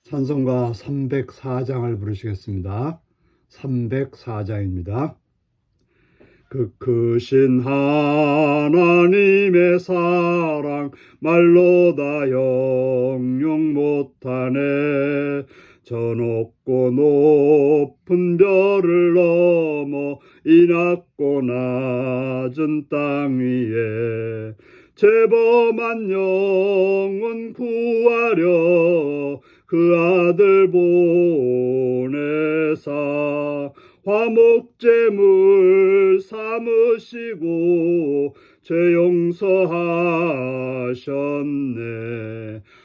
찬송가 304장을 부르시겠습니다. 304장입니다. 그 크신 하나님의 사랑 말로 다 형용 못하네. 저 높고 높은 별을 넘어 이 낮고 낮은 땅 위에 죄범한 영혼 구하려 그 아들 보내사 화목제물 삼으시고 죄 용서하셨네.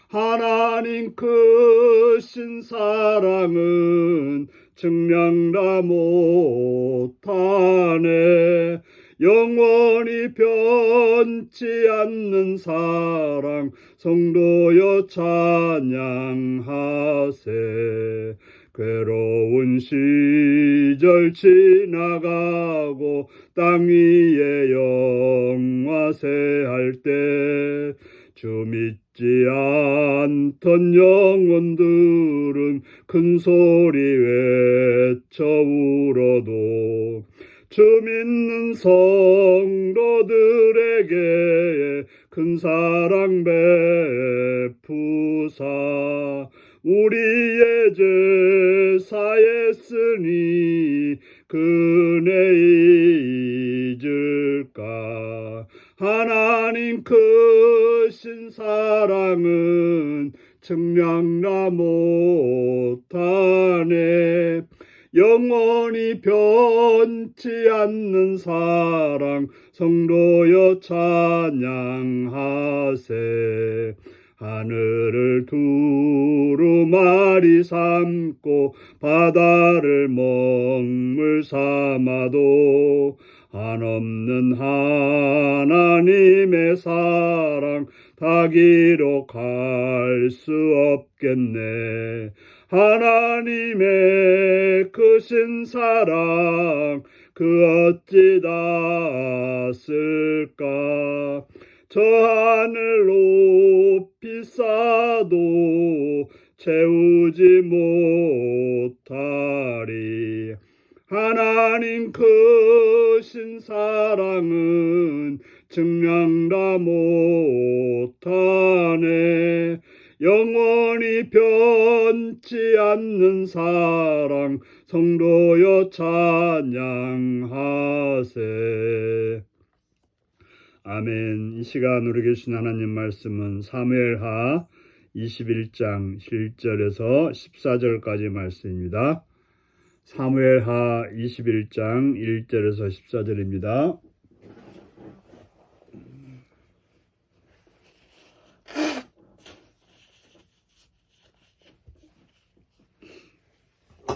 하나님 크신 사랑은 측량다 못하네. 영원히 변치 않는 사랑 성도여 찬양하세. 괴로운 시절 지나가고 땅 위에 영화세할 때 주 믿지 않던 영혼들은 큰 소리 외쳐 울어도 주 믿는 성도들에게 큰 사랑 베푸사 우리의 죄 사했으니 그네 잊을까. 하나님 크신 사랑은 측량다 못하네. 영원히 변치 않는 사랑 성도여 찬양하세. 하늘을 두루마리 삼고 바다를 먹물 삼아도 한없는 하나님의 사랑 다 기록할 수 없겠네. 하나님의 크신 사랑 그 어찌 닿았을까. 저 하늘 높이 쌓아도 채우지 못하리. 하나님 크신 사랑은 측량다 못하네. 영원히 변치 않는 사랑 성도여 찬양하세. 아멘. 이 시간 우리 계신 하나님 말씀은 사무엘하 21장 1절에서 14절까지 말씀입니다. 사무엘하 21장 1절에서 14절입니다.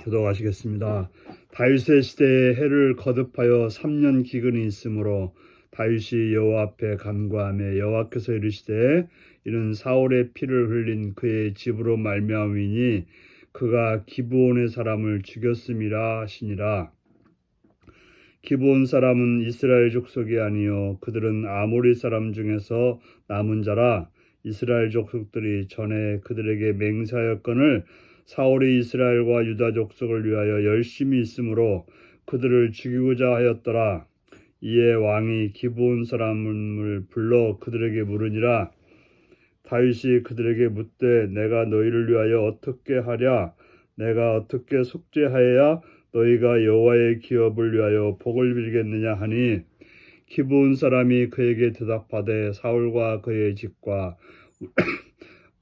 교독하시겠습니다. 다윗의 시대에 해를 거듭하여 3년 기근이 있으므로 다윗이 여호와 앞에 간구하며 여호와께서 이르시되 이는 사울의 피를 흘린 그의 집으로 말미암이니 그가 기브온의 사람을 죽였음이라 하시니라. 기브온 사람은 이스라엘 족속이 아니요 그들은 아모리 사람 중에서 남은 자라. 이스라엘 족속들이 전에 그들에게 맹세하였거늘 사울이 이스라엘과 유다 족속을 위하여 열심히 있으므로 그들을 죽이고자 하였더라. 이에 왕이 기브온 사람을 불러 그들에게 물으니라. 다윗이 그들에게 묻되 내가 너희를 위하여 어떻게 하랴. 내가 어떻게 속죄하여야 너희가 여호와의 기업을 위하여 복을 빌겠느냐 하니 기브온 사람이 그에게 대답하되 사울과 그의 집과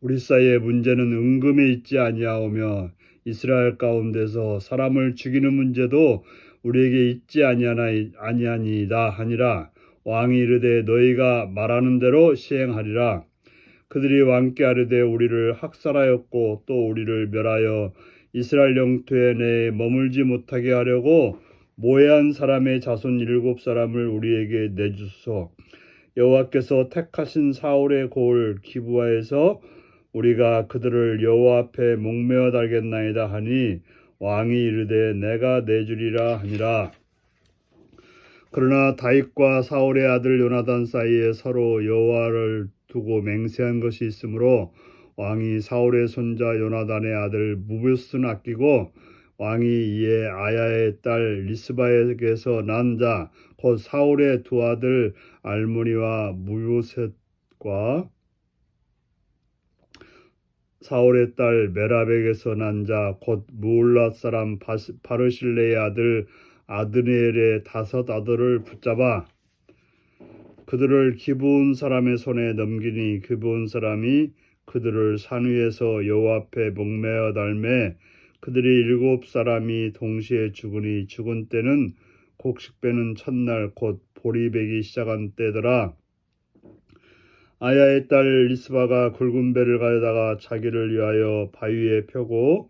우리 사이의 문제는 은금에 있지 아니하오며 이스라엘 가운데서 사람을 죽이는 문제도 우리에게 있지 아니하니이다 하니라. 왕이 이르되 너희가 말하는 대로 시행하리라. 그들이 왕께 아뢰되 우리를 학살하였고 또 우리를 멸하여 이스라엘 영토에 내에 머물지 못하게 하려고 모해한 사람의 자손 7사람을 우리에게 내주소서. 여호와께서 택하신 사울의 고을 기브아에서 우리가 그들을 여호와 앞에 목매어 달겠나이다 하니 왕이 이르되 내가 내주리라 하니라. 그러나 다윗과 사울의 아들 요나단 사이에 서로 여호와를 두고 맹세한 것이 있으므로 왕이 사울의 손자 요나단의 아들 무보셋을 아끼고 왕이 이에 아야의 딸 리스바에게서 난 자 곧 사울의 두 아들 알모니와 무보셋과 사울의 딸 메랍에게서 난 자 곧 무올랏 사람 바르실레의 아들 아드니엘의 5 아들을 붙잡아 그들을 기브온 사람의 손에 넘기니 기브온 사람이 그들을 산 위에서 여호와 앞에 목매어 달매 그들이 7 사람이 동시에 죽으니 죽은 때는 곡식 빼는 첫날 곧 보리 베기 시작한 때더라. 아야의 딸 리스바가 굵은 배를 가져다가 자기를 위하여 바위에 펴고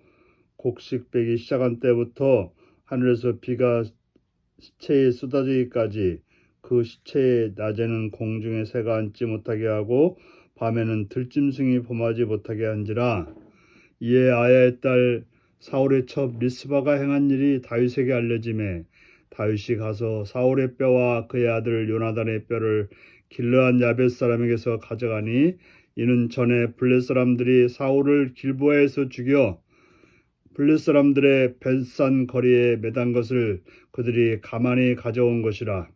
곡식 빼기 시작한 때부터 하늘에서 비가 시체에 쏟아지기까지 그 시체에 낮에는 공중에 새가 앉지 못하게 하고 밤에는 들짐승이 범하지 못하게 한지라. 이에 아야의 딸 사울의 첩 리스바가 행한 일이 다윗에게 알려지매 다윗이 가서 사울의 뼈와 그의 아들 요나단의 뼈를 길르한 야벳 사람에게서 가져가니 이는 전에 블렛 사람들이 사울을 길보아에서 죽여 블렛 사람들의 벳산 거리에 매단 것을 그들이 가만히 가져온 것이라.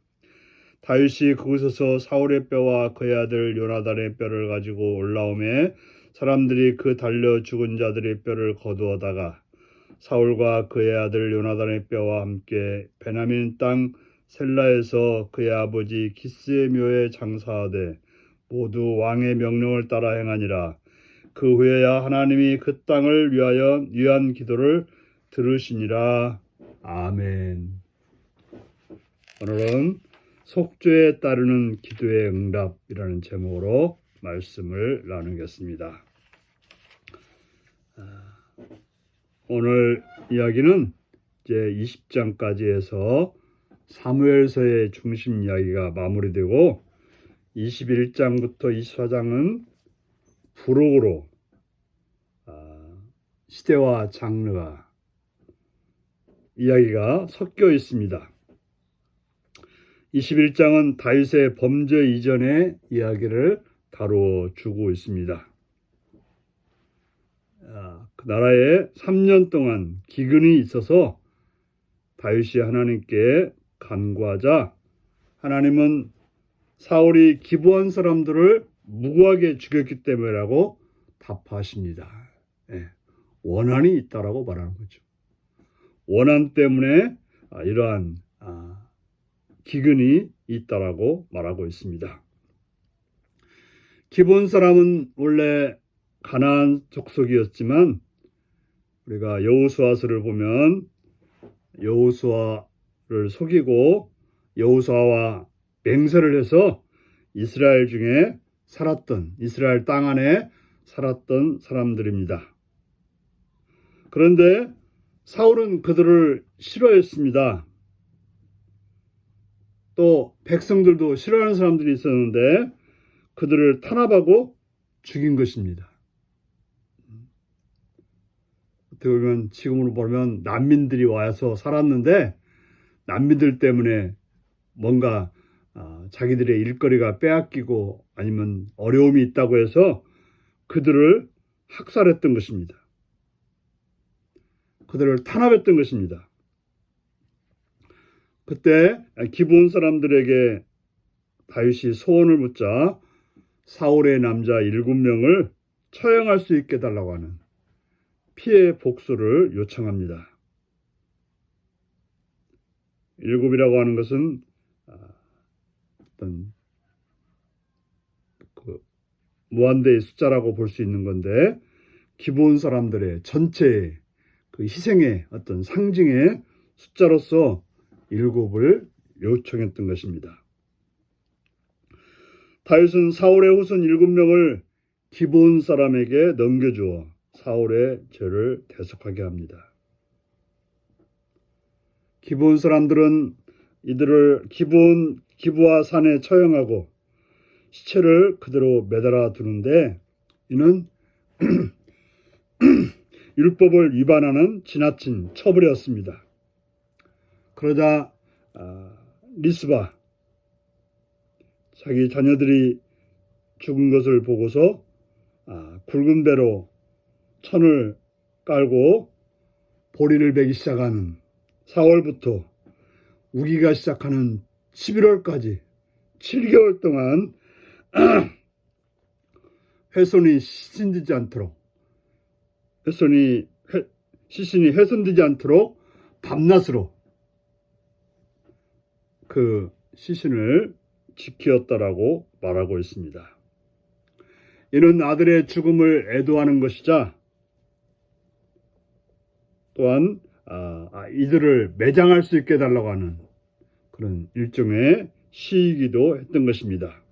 다윗이 그곳에서 사울의 뼈와 그의 아들 요나단의 뼈를 가지고 올라오매 사람들이 그 달려 죽은 자들의 뼈를 거두어다가 사울과 그의 아들 요나단의 뼈와 함께 베냐민 땅 셀라에서 그의 아버지 기스의 묘에 장사하되 모두 왕의 명령을 따라 행하니라. 그 후에야 하나님이 그 땅을 위한 기도를 들으시니라. 아멘. 오늘은 속죄에 따르는 기도의 응답이라는 제목으로 말씀을 나누겠습니다. 오늘 이야기는 이제 20장까지 해서 사무엘서의 중심 이야기가 마무리되고 21장부터 24장은 부록으로 시대와 장르가 이야기가 섞여 있습니다. 21장은 다윗의 범죄 이전의 이야기를 다루어 주고 있습니다. 그 나라에 3년 동안 기근이 있어서 다윗이 하나님께 간구하자 하나님은 사울이 기브온 사람들을 무고하게 죽였기 때문이라고 답하십니다. 원한이 있다라고 말하는 거죠. 원한 때문에 이러한 기근이 있다라고 말하고 있습니다. 기브온 사람은 원래 가나안 족속이었지만 우리가 여호수아서를 보면 여호수아를 속이고 여호수아와 맹세를 해서 이스라엘 중에 이스라엘 땅 안에 살았던 사람들입니다. 그런데 사울은 그들을 싫어했습니다. 또 백성들도 싫어하는 사람들이 있었는데 그들을 탄압하고 죽인 것입니다. 어떻게 보면 지금으로 보면 난민들이 와서 살았는데 난민들 때문에 뭔가 자기들의 일거리가 빼앗기고 아니면 어려움이 있다고 해서 그들을 학살했던 것입니다. 그들을 탄압했던 것입니다. 그때 기브온 사람들에게 다윗이 소원을 묻자 사울의 남자 7명을 처형할 수 있게 해달라고 하는 피해 복수를 요청합니다. 7이라고 하는 것은 어떤 무한대의 숫자라고 볼 수 있는 건데 기브온 사람들의 전체의 그 희생의 어떤 상징의 숫자로서 7을 요청했던 것입니다. 다윗은 사울의 후손 7명을 기브온 사람에게 넘겨주어 사울의 죄를 대속하게 합니다. 기브온 사람들은 이들을 기브아 산에 처형하고 시체를 그대로 매달아 두는데 이는 율법을 위반하는 지나친 처벌이었습니다. 그러자 리스바 자기 자녀들이 죽은 것을 보고서 굵은 배로 천을 깔고 보리를 베기 시작하는 4월부터 우기가 시작하는 11월까지 7개월 동안 훼손이 시신되지 않도록 시신이 훼손되지 않도록 밤낮으로 그 시신을 지키었다라고 말하고 있습니다. 이는 아들의 죽음을 애도하는 것이자 또한 이들을 매장할 수 있게 해달라고 하는 그런 일종의 시이기도 했던 것입니다.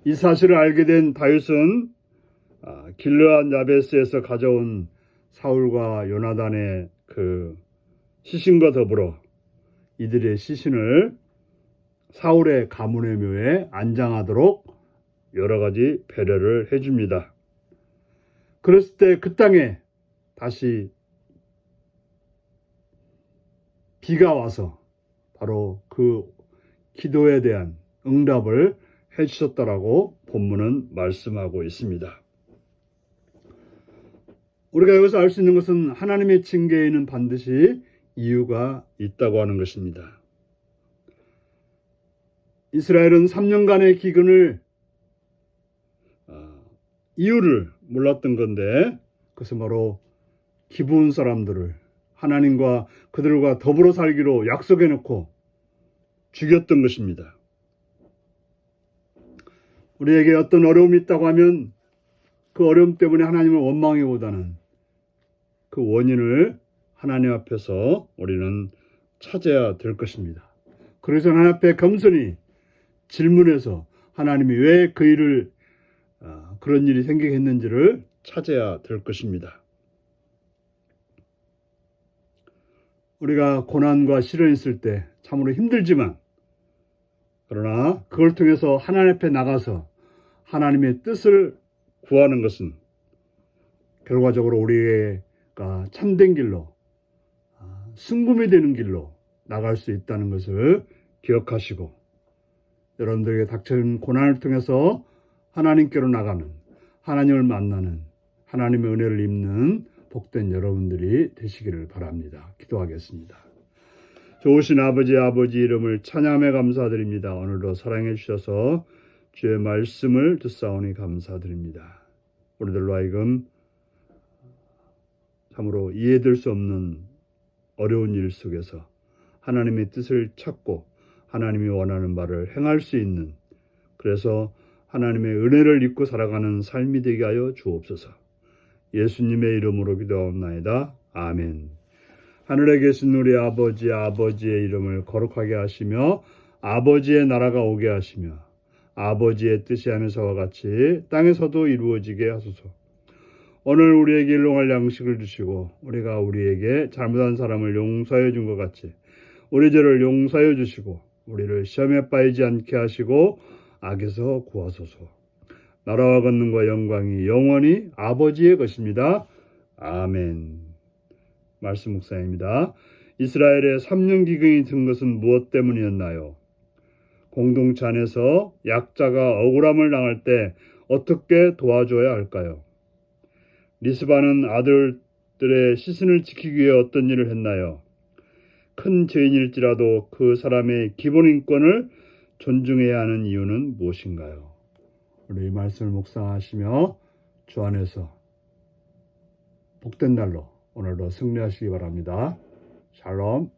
이 사실을 알게 된 다윗은 길르앗 야베스에서 가져온 사울과 요나단의 그 시신과 더불어 이들의 시신을 사울의 가문의 묘에 안장하도록 여러 가지 배려를 해줍니다. 그랬을 때 그 땅에 다시 비가 와서 바로 그 기도에 대한 응답을 해주셨다라고 본문은 말씀하고 있습니다. 우리가 여기서 알 수 있는 것은 하나님의 징계에는 반드시 이유가 있다고 하는 것입니다. 이스라엘은 3년간의 기근을 이유를 몰랐던 건데 그것은 바로 기브온 사람들을 하나님과 그들과 더불어 살기로 약속해 놓고 죽였던 것입니다. 우리에게 어떤 어려움이 있다고 하면 그 어려움 때문에 하나님을 원망하기보다는 그 원인을 하나님 앞에서 우리는 찾아야 될 것입니다. 그래서 하나님 앞에 겸손히 질문해서 하나님이 왜 그 일을 그런 일이 생기게 했는지를 찾아야 될 것입니다. 우리가 고난과 시련이 있을 때 참으로 힘들지만 그러나 그걸 통해서 하나님 앞에 나가서 하나님의 뜻을 구하는 것은 결과적으로 우리가 참된 길로 승분이 되는 길로 나갈 수 있다는 것을 기억하시고 여러분들에게 닥쳐온 고난을 통해서 하나님께로 나가는 하나님을 만나는 하나님의 은혜를 입는 복된 여러분들이 되시기를 바랍니다. 기도하겠습니다. 좋으신 아버지 이름을 찬양하며 감사드립니다. 오늘도 사랑해 주셔서 주의 말씀을 듣사오니 감사드립니다. 우리들로 하여금 참으로 이해될 수 없는 어려운 일 속에서 하나님의 뜻을 찾고 하나님이 원하는 바를 행할 수 있는 그래서 하나님의 은혜를 입고 살아가는 삶이 되게 하여 주옵소서. 예수님의 이름으로 기도하옵나이다. 아멘. 하늘에 계신 우리 아버지의 이름을 거룩하게 하시며 아버지의 나라가 오게 하시며 아버지의 뜻이 하늘에서와 같이 땅에서도 이루어지게 하소서. 오늘 우리에게 일용할 양식을 주시고 우리가 우리에게 잘못한 사람을 용서해 준 것 같이 우리 죄를 용서해 주시고 우리를 시험에 빠지지 않게 하시고 악에서 구하소서. 나라와 권능과 영광이 영원히 아버지의 것입니다. 아멘. 말씀 묵상입니다. 이스라엘의 3년 기근이 든 것은 무엇 때문이었나요? 공동체 안에서 약자가 억울함을 당할 때 어떻게 도와줘야 할까요? 리스바는 아들들의 시신을 지키기 위해 어떤 일을 했나요? 큰 죄인일지라도 그 사람의 기본 인권을 존중해야 하는 이유는 무엇인가요? 우리 이 말씀을 묵상하시며 주 안에서 복된 날로 오늘도 승리하시기 바랍니다. 샬롬.